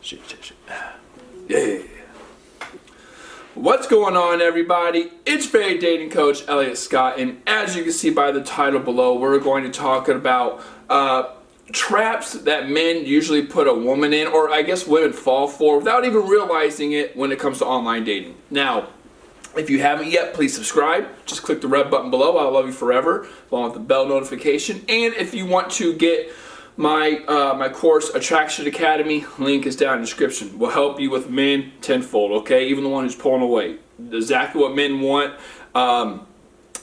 Shit. Yeah. What's going on, everybody? It's Very Dating Coach Elliot Scott, and as you can see by the title below, we're going to talk about traps that men usually put a woman in, or I guess women fall for without even realizing it when it comes to online dating. Now, if you haven't yet, please subscribe. Just click the red button below. I love you forever, along with the bell notification. And if you want to get my course, Attraction Academy, link is down in the description. Will help you with men tenfold, okay? Even the one who's pulling away. Exactly what men want.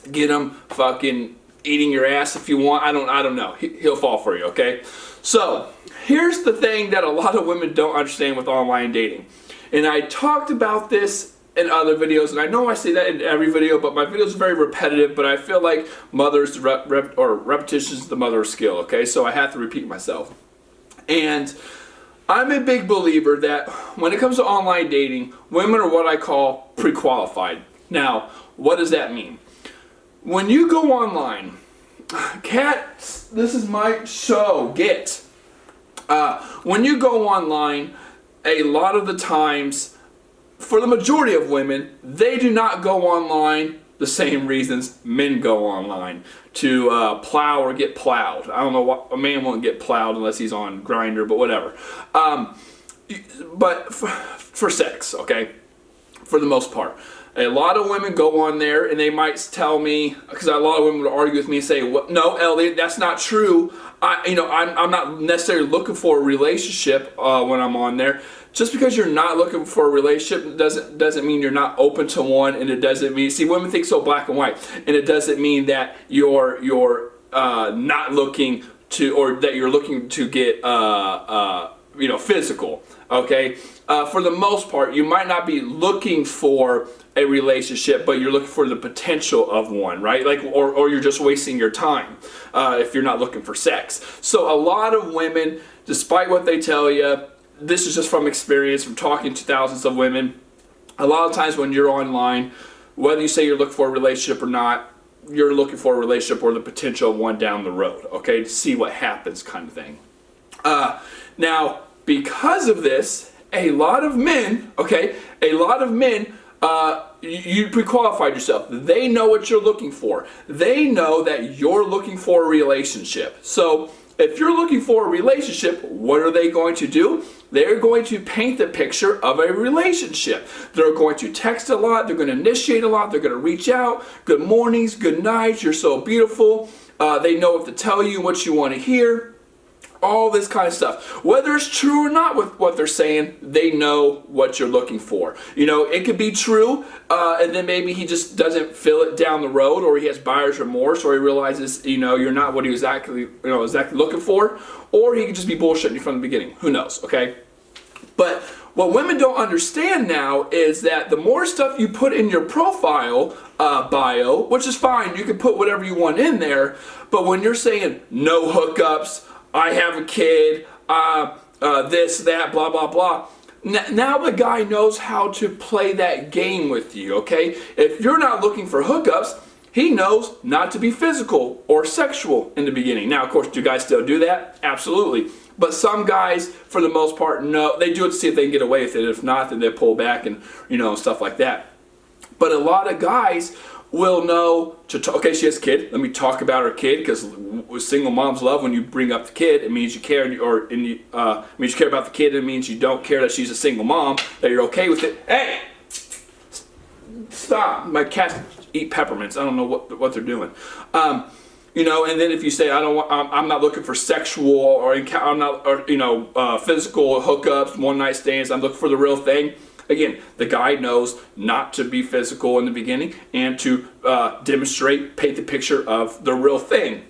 Get them fucking eating your ass if you want. I don't know. He'll fall for you, okay? So, here's the thing that a lot of women don't understand with online dating. And I talked about this in other videos, and I know I say that in every video, but my videos are very repetitive, but I feel like repetition is the mother of skill, okay? So I have to repeat myself. And I'm a big believer that when it comes to online dating, women are what I call pre-qualified. Now, what does that mean? When you go online, cats, this is my show, when you go online, a lot of the times, for the majority of women, they do not go online the same reasons men go online, to plow or get plowed. I don't know what, a man won't get plowed unless he's on Grindr, but whatever. But for sex, okay, for the most part. A lot of women go on there and they might tell me, because a lot of women would argue with me and say, well, no, Elliot, that's not true. I'm not necessarily looking for a relationship when I'm on there. Just because you're not looking for a relationship doesn't mean you're not open to one, and it doesn't mean, see, women think so black and white, and it doesn't mean that you're not looking to, or that you're looking to get physical. Okay, for the most part, you might not be looking for a relationship, but you're looking for the potential of one, right? Like, or you're just wasting your time if you're not looking for sex. So a lot of women, despite what they tell you, this is just from experience, from talking to thousands of women. A lot of times when you're online, whether you say you're looking for a relationship or not, you're looking for a relationship or the potential of one down the road, okay, to see what happens, kind of thing. Now, because of this, a lot of men, you pre-qualified yourself. They know what you're looking for. They know that you're looking for a relationship. So if you're looking for a relationship, what are they going to do? They're going to paint the picture of a relationship. They're going to text a lot. They're going to initiate a lot. They're going to reach out. Good mornings, good nights. You're so beautiful. They know what to tell you, what you want to hear. All this kind of stuff. Whether it's true or not with what they're saying, they know what you're looking for. You know, it could be true, and then maybe he just doesn't feel it down the road, or he has buyer's remorse, or he realizes, you're not what he was exactly looking for, or he could just be bullshitting you from the beginning. Who knows, okay? But what women don't understand now is that the more stuff you put in your profile bio, which is fine, you can put whatever you want in there, but when you're saying no hookups, I have a kid, this, that, blah, blah, blah. Now the guy knows how to play that game with you, okay? If you're not looking for hookups, he knows not to be physical or sexual in the beginning. Now, of course, do guys still do that? Absolutely. But some guys, for the most part, no. They do it to see if they can get away with it. If not, then they pull back and, stuff like that. But a lot of guys will know to okay, she has a kid. Let me talk about her kid, because single moms love when you bring up the kid. It means you care, means you care about the kid. It means you don't care that she's a single mom. That you're okay with it. Hey, stop! My cats eat peppermints. I don't know what they're doing. And then if you say I'm not looking for sexual or I'm not physical hookups, one night stands. I'm looking for the real thing. Again, the guy knows not to be physical in the beginning and to demonstrate, paint the picture of the real thing.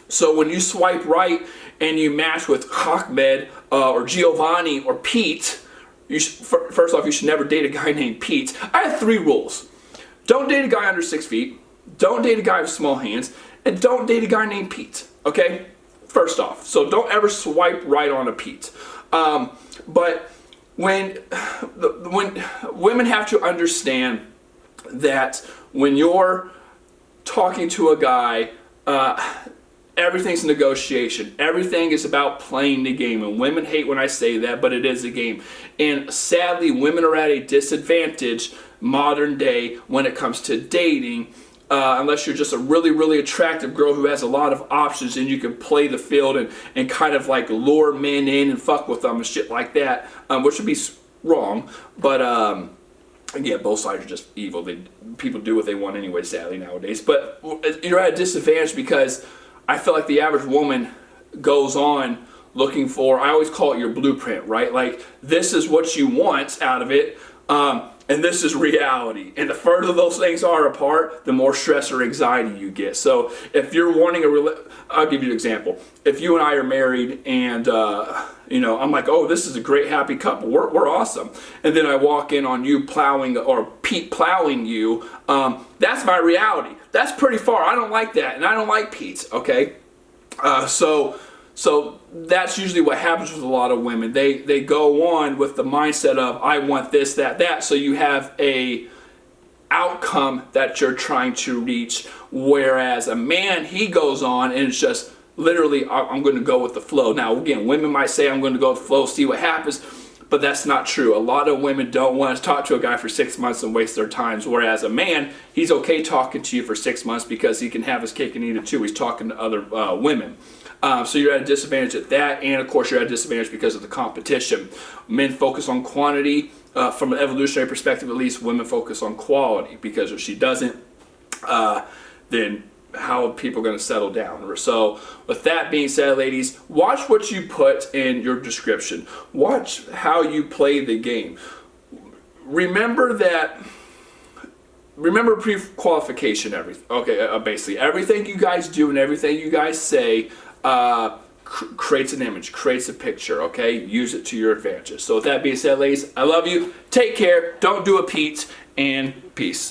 So when you swipe right and you match with Ahmed or Giovanni or Pete, first off, you should never date a guy named Pete. I have 3 rules. Don't date a guy under 6 feet. Don't date a guy with small hands. And don't date a guy named Pete. Okay? First off. So don't ever swipe right on a Pete. But when women have to understand that when you're talking to a guy, everything's negotiation. Everything is about playing the game. And women hate when I say that, but it is a game. And sadly, women are at a disadvantage modern day when it comes to dating. Unless you're just a really, really attractive girl who has a lot of options and you can play the field and kind of like lure men in and fuck with them and shit like that, which would be wrong. But again, both sides are just evil. People do what they want anyway, sadly, nowadays. But you're at a disadvantage because I feel like the average woman goes on looking for, I always call it your blueprint, right? Like, this is what you want out of it. And this is reality. And the further those things are apart, the more stress or anxiety you get. So if you're wanting I'll give you an example. If you and I are married and, I'm like, oh, this is a great happy couple. We're awesome. And then I walk in on you plowing or Pete plowing you. That's my reality. That's pretty far. I don't like that. And I don't like Pete's, okay? So that's usually what happens with a lot of women. They go on with the mindset of, I want this, that. So you have a outcome that you're trying to reach. Whereas a man, he goes on and it's just literally, I'm going to go with the flow. Now, again, women might say, I'm going to go with the flow, see what happens. But that's not true. A lot of women don't want to talk to a guy for 6 months and waste their time. Whereas a man, he's okay talking to you for 6 months because he can have his cake and eat it too. He's talking to other women. So you're at a disadvantage at that, and of course you're at a disadvantage because of the competition. Men focus on quantity. From an evolutionary perspective, at least, women focus on quality, because if she doesn't, then how are people going to settle down? So with that being said, ladies, watch what you put in your description. Watch how you play the game. Remember pre-qualification. Basically everything you guys do and everything you guys say creates an image, creates a picture, okay? Use it to your advantage. So with that being said, ladies, I love you. Take care. Don't do a Pete, and peace.